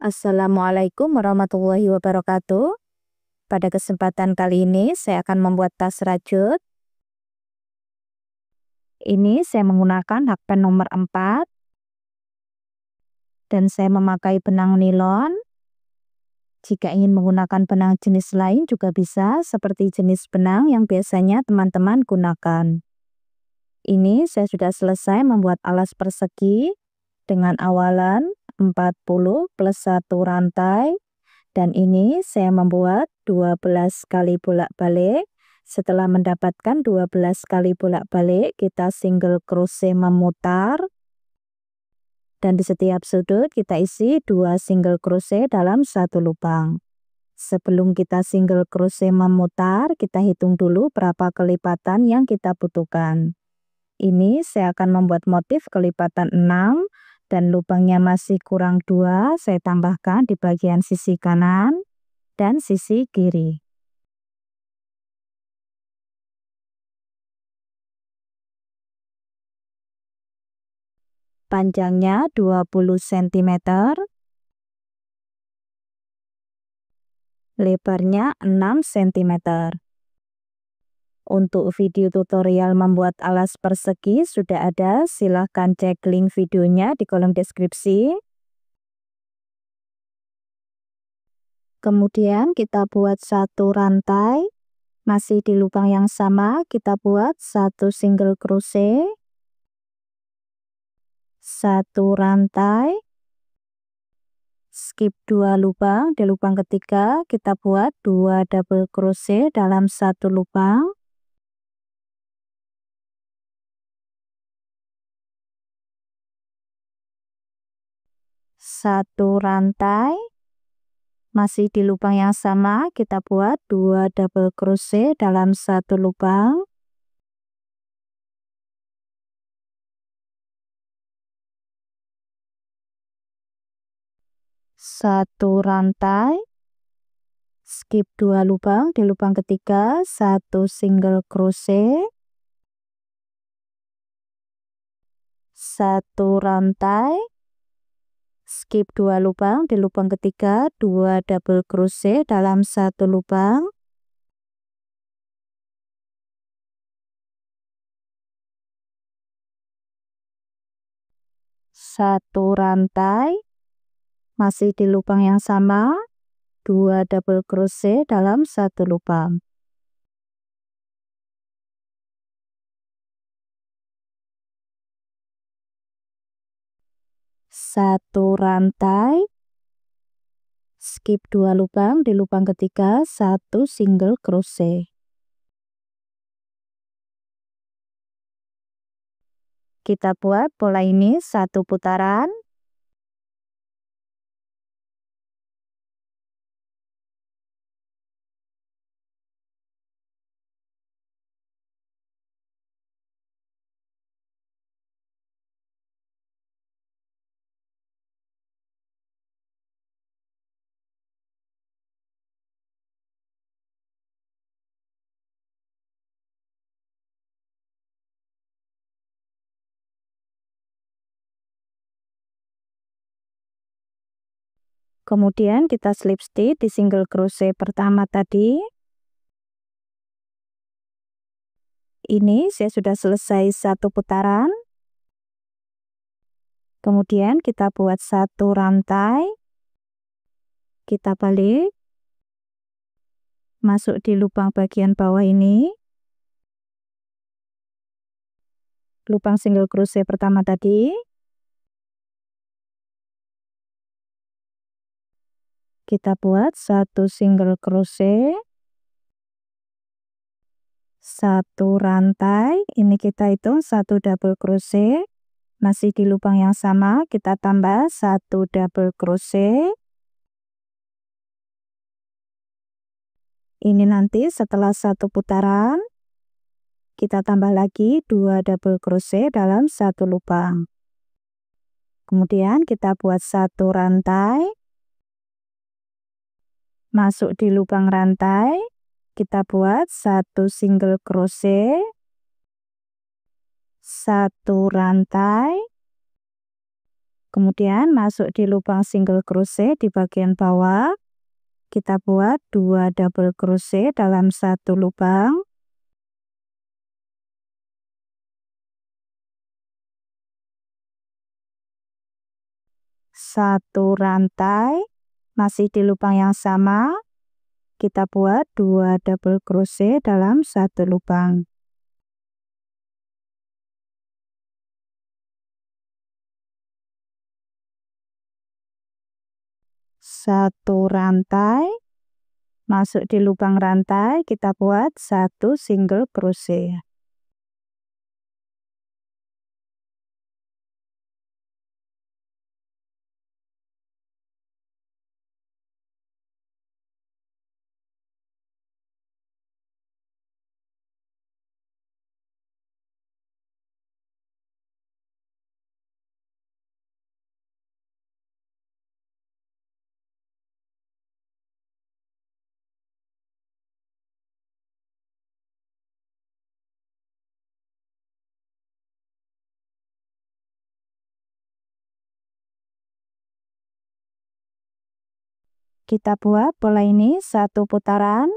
Assalamualaikum warahmatullahi wabarakatuh. Pada kesempatan kali ini saya akan membuat tas rajut. Ini saya menggunakan hakpen nomor 4 dan saya memakai benang nilon. Jika ingin menggunakan benang jenis lain juga bisa, seperti jenis benang yang biasanya teman-teman gunakan. Ini saya sudah selesai membuat alas persegi dengan awalan 40 plus 1 rantai. Dan ini saya membuat 12 kali bolak-balik. Setelah mendapatkan 12 kali bolak-balik, kita single crochet memutar. Dan di setiap sudut kita isi 2 single crochet dalam satu lubang. Sebelum kita single crochet memutar, kita hitung dulu berapa kelipatan yang kita butuhkan. Ini saya akan membuat motif kelipatan 6 dan lubangnya masih kurang 2, saya tambahkan di bagian sisi kanan dan sisi kiri. Panjangnya 20 cm, lebarnya 6 cm. Untuk video tutorial membuat alas persegi sudah ada, silahkan cek link videonya di kolom deskripsi. Kemudian kita buat satu rantai, masih di lubang yang sama kita buat satu single crochet, satu rantai, skip 2 lubang. Di lubang ketiga kita buat 2 double crochet dalam satu lubang, satu rantai, masih di lubang yang sama kita buat 2 double crochet dalam satu lubang, satu rantai, skip 2 lubang. Di lubang ketiga satu single crochet, satu rantai, skip 2 lubang. Di lubang ketiga 2 double crochet dalam satu lubang, satu rantai, masih di lubang yang sama 2 double crochet dalam satu lubang. Satu rantai, skip 2 lubang. Di lubang ketiga satu single crochet. Kita buat pola ini satu putaran. Kemudian kita slip stitch di single crochet pertama tadi. Ini saya sudah selesai satu putaran. Kemudian kita buat satu rantai. Kita balik. Masuk di lubang bagian bawah ini. Lubang single crochet pertama tadi. Kita buat satu single crochet, satu rantai, ini kita hitung satu double crochet, masih di lubang yang sama kita tambah satu double crochet. Ini nanti setelah satu putaran kita tambah lagi 2 double crochet dalam satu lubang. Kemudian kita buat satu rantai, masuk di lubang rantai, kita buat satu single crochet, satu rantai, Kemudian masuk di lubang single crochet di bagian bawah. Kita buat 2 double crochet dalam satu lubang. Satu rantai, masih di lubang yang sama. Kita buat 2 double crochet dalam satu lubang. Satu rantai, masuk di lubang rantai, kita buat 1 single crochet. Kita buat pola ini 1 putaran.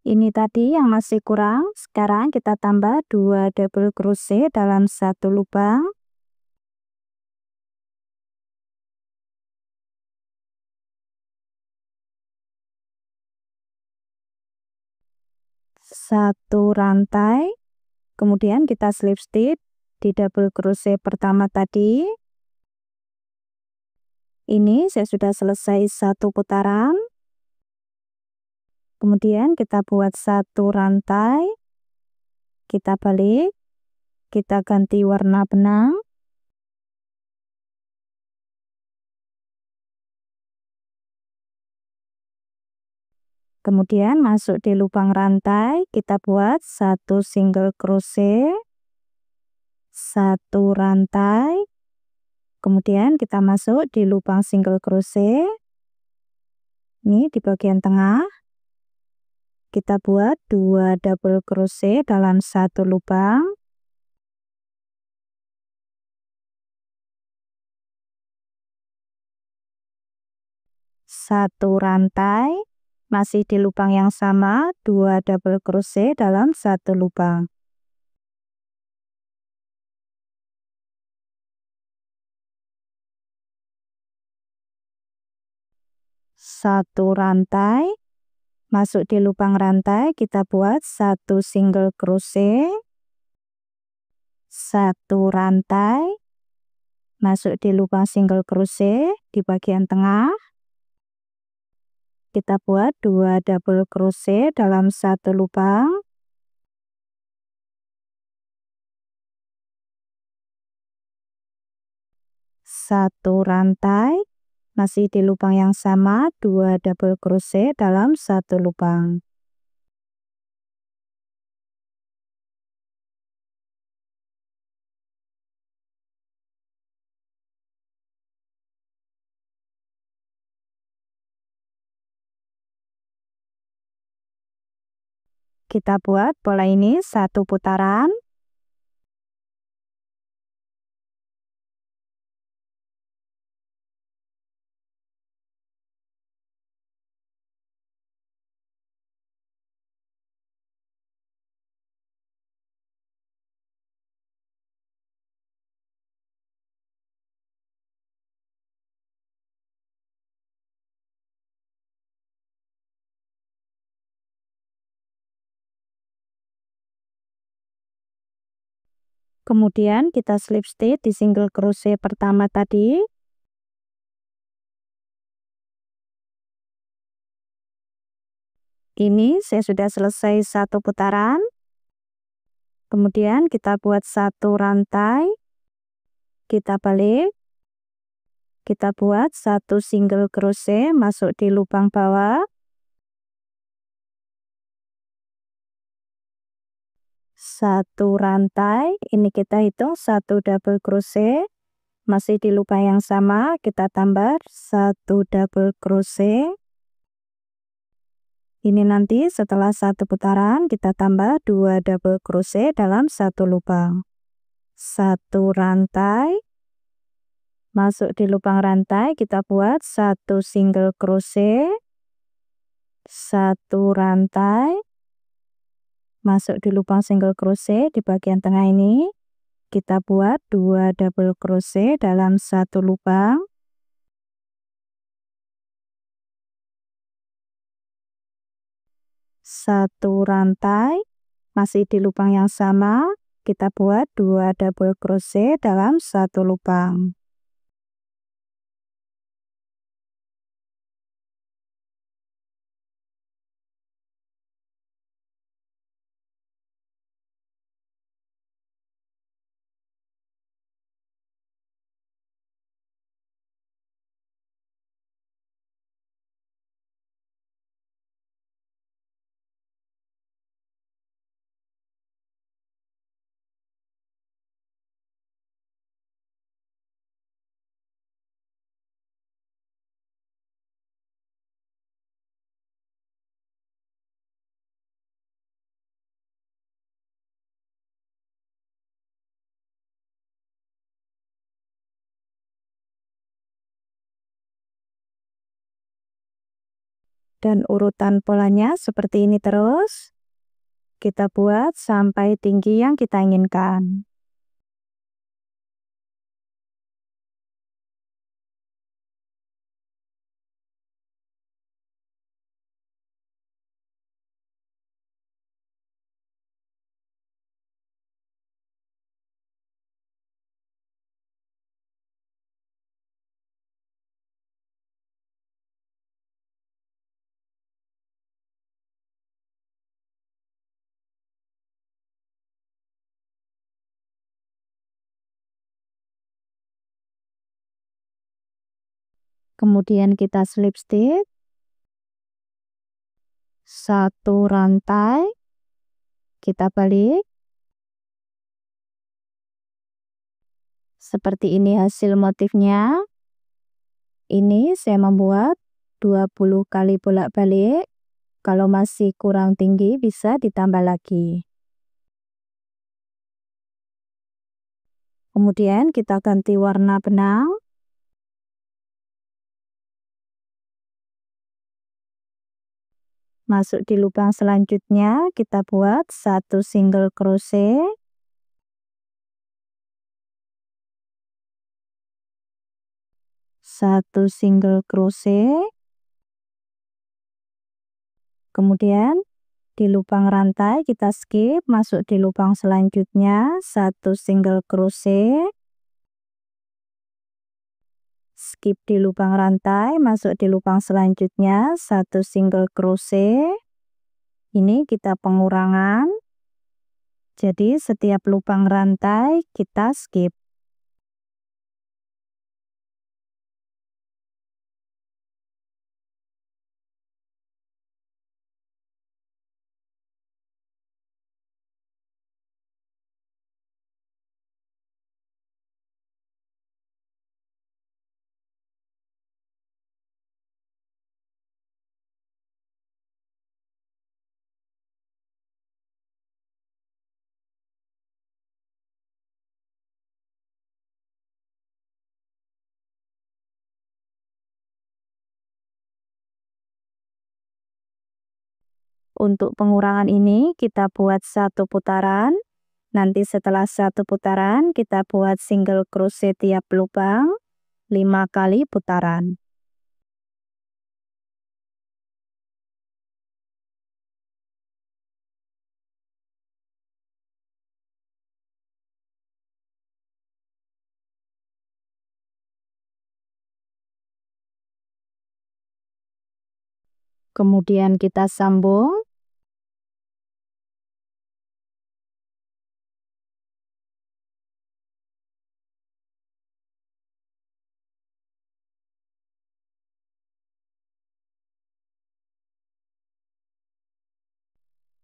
Ini tadi yang masih kurang, sekarang kita tambah 2 double crochet dalam satu lubang. Satu rantai, kemudian kita slip stitch di double crochet pertama tadi. Ini saya sudah selesai satu putaran. Kemudian kita buat satu rantai, kita balik, kita ganti warna benang. Kemudian masuk di lubang rantai, kita buat 1 single crochet, 1 rantai, kemudian kita masuk di lubang single crochet. Ini di bagian tengah. Kita buat 2 double crochet dalam satu lubang. Satu rantai, masih di lubang yang sama, 2 double crochet dalam satu lubang. Satu rantai, masuk di lubang rantai, kita buat 1 single crochet, 1 rantai, masuk di lubang single crochet di bagian tengah. Kita buat 2 double crochet dalam satu lubang. Satu rantai, masih di lubang yang sama, 2 double crochet dalam satu lubang. Kita buat pola ini satu putaran. Kemudian kita slip stitch di single crochet pertama tadi. Ini saya sudah selesai satu putaran. Kemudian kita buat 1 rantai, kita balik, kita buat 1 single crochet masuk di lubang bawah, 1 rantai, ini kita hitung 1 double crochet, masih di lubang yang sama kita tambah 1 double crochet. Ini nanti setelah 1 putaran kita tambah 2 double crochet dalam 1 lubang. 1 rantai, masuk di lubang rantai kita buat 1 single crochet, 1 rantai, masuk di lubang single crochet di bagian tengah ini, kita buat 2 double crochet dalam 1 lubang. 1 rantai, masih di lubang yang sama, kita buat 2 double crochet dalam 1 lubang. Dan urutan polanya seperti ini terus. Kita buat sampai tinggi yang kita inginkan. Kemudian kita slip stitch, 1 rantai, kita balik. Seperti ini hasil motifnya. Ini saya membuat 20 kali bolak-balik. Kalau masih kurang tinggi bisa ditambah lagi. Kemudian kita ganti warna benang. Masuk di lubang selanjutnya kita buat 1 single crochet, 1 single crochet, kemudian di lubang rantai kita skip, masuk di lubang selanjutnya 1 single crochet, skip di lubang rantai, masuk di lubang selanjutnya 1 single crochet. Ini kita pengurangan, jadi setiap lubang rantai kita skip. Untuk pengurangan ini kita buat 1 putaran. Nanti setelah 1 putaran kita buat single crochet tiap lubang 5 kali putaran. Kemudian kita sambung.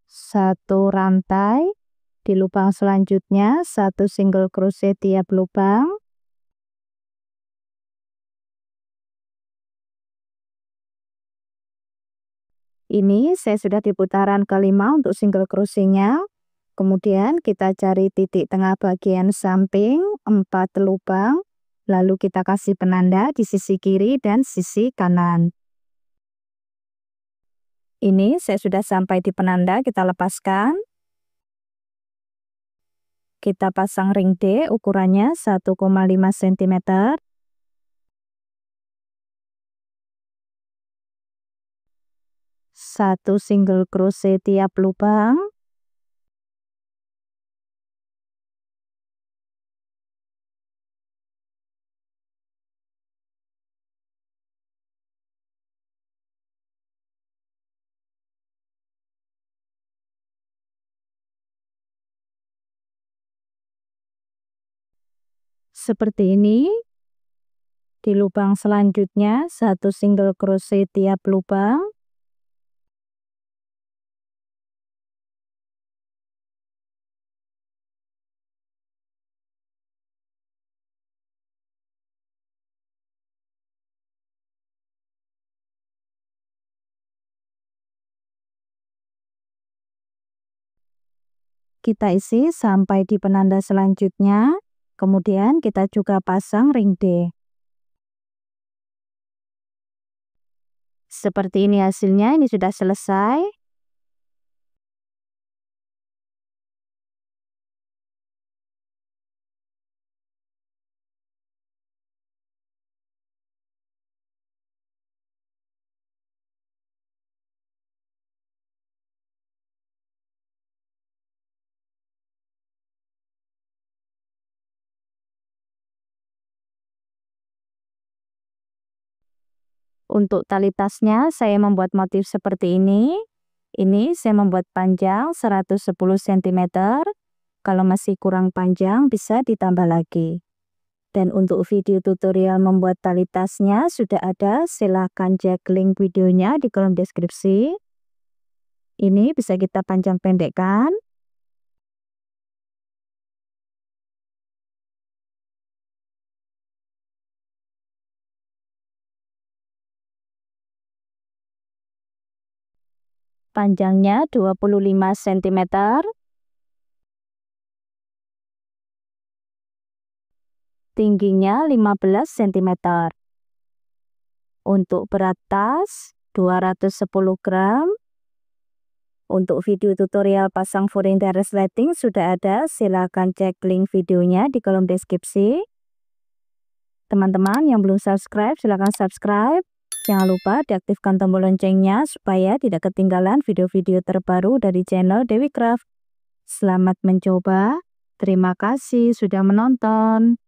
1 rantai, di lubang selanjutnya 1 single crochet tiap lubang. Ini saya sudah di putaran kelima untuk single crochetnya. Kemudian kita cari titik tengah bagian samping 4 lubang, lalu kita kasih penanda di sisi kiri dan sisi kanan. Ini saya sudah sampai di penanda, kita lepaskan. Kita pasang ring D, ukurannya 1,5 cm. 1 single crochet tiap lubang. Seperti ini. Di lubang selanjutnya 1 single crochet tiap lubang. Kita isi sampai di penanda selanjutnya, kemudian kita juga pasang ring D. Seperti ini hasilnya, ini sudah selesai. Untuk tali tasnya saya membuat motif seperti ini. Ini saya membuat panjang 110 cm. Kalau masih kurang panjang bisa ditambah lagi. Dan untuk video tutorial membuat tali tasnya sudah ada, silahkan cek link videonya di kolom deskripsi. Ini bisa kita panjang pendekkan. Panjangnya 25 cm. Tingginya 15 cm. Untuk berat tas 210 gram. Untuk video tutorial pasang furing dan resleting sudah ada, silahkan cek link videonya di kolom deskripsi. Teman-teman yang belum subscribe, silahkan subscribe. Jangan lupa diaktifkan tombol loncengnya supaya tidak ketinggalan video-video terbaru dari channel Dewi Craft. Selamat mencoba. Terima kasih sudah menonton.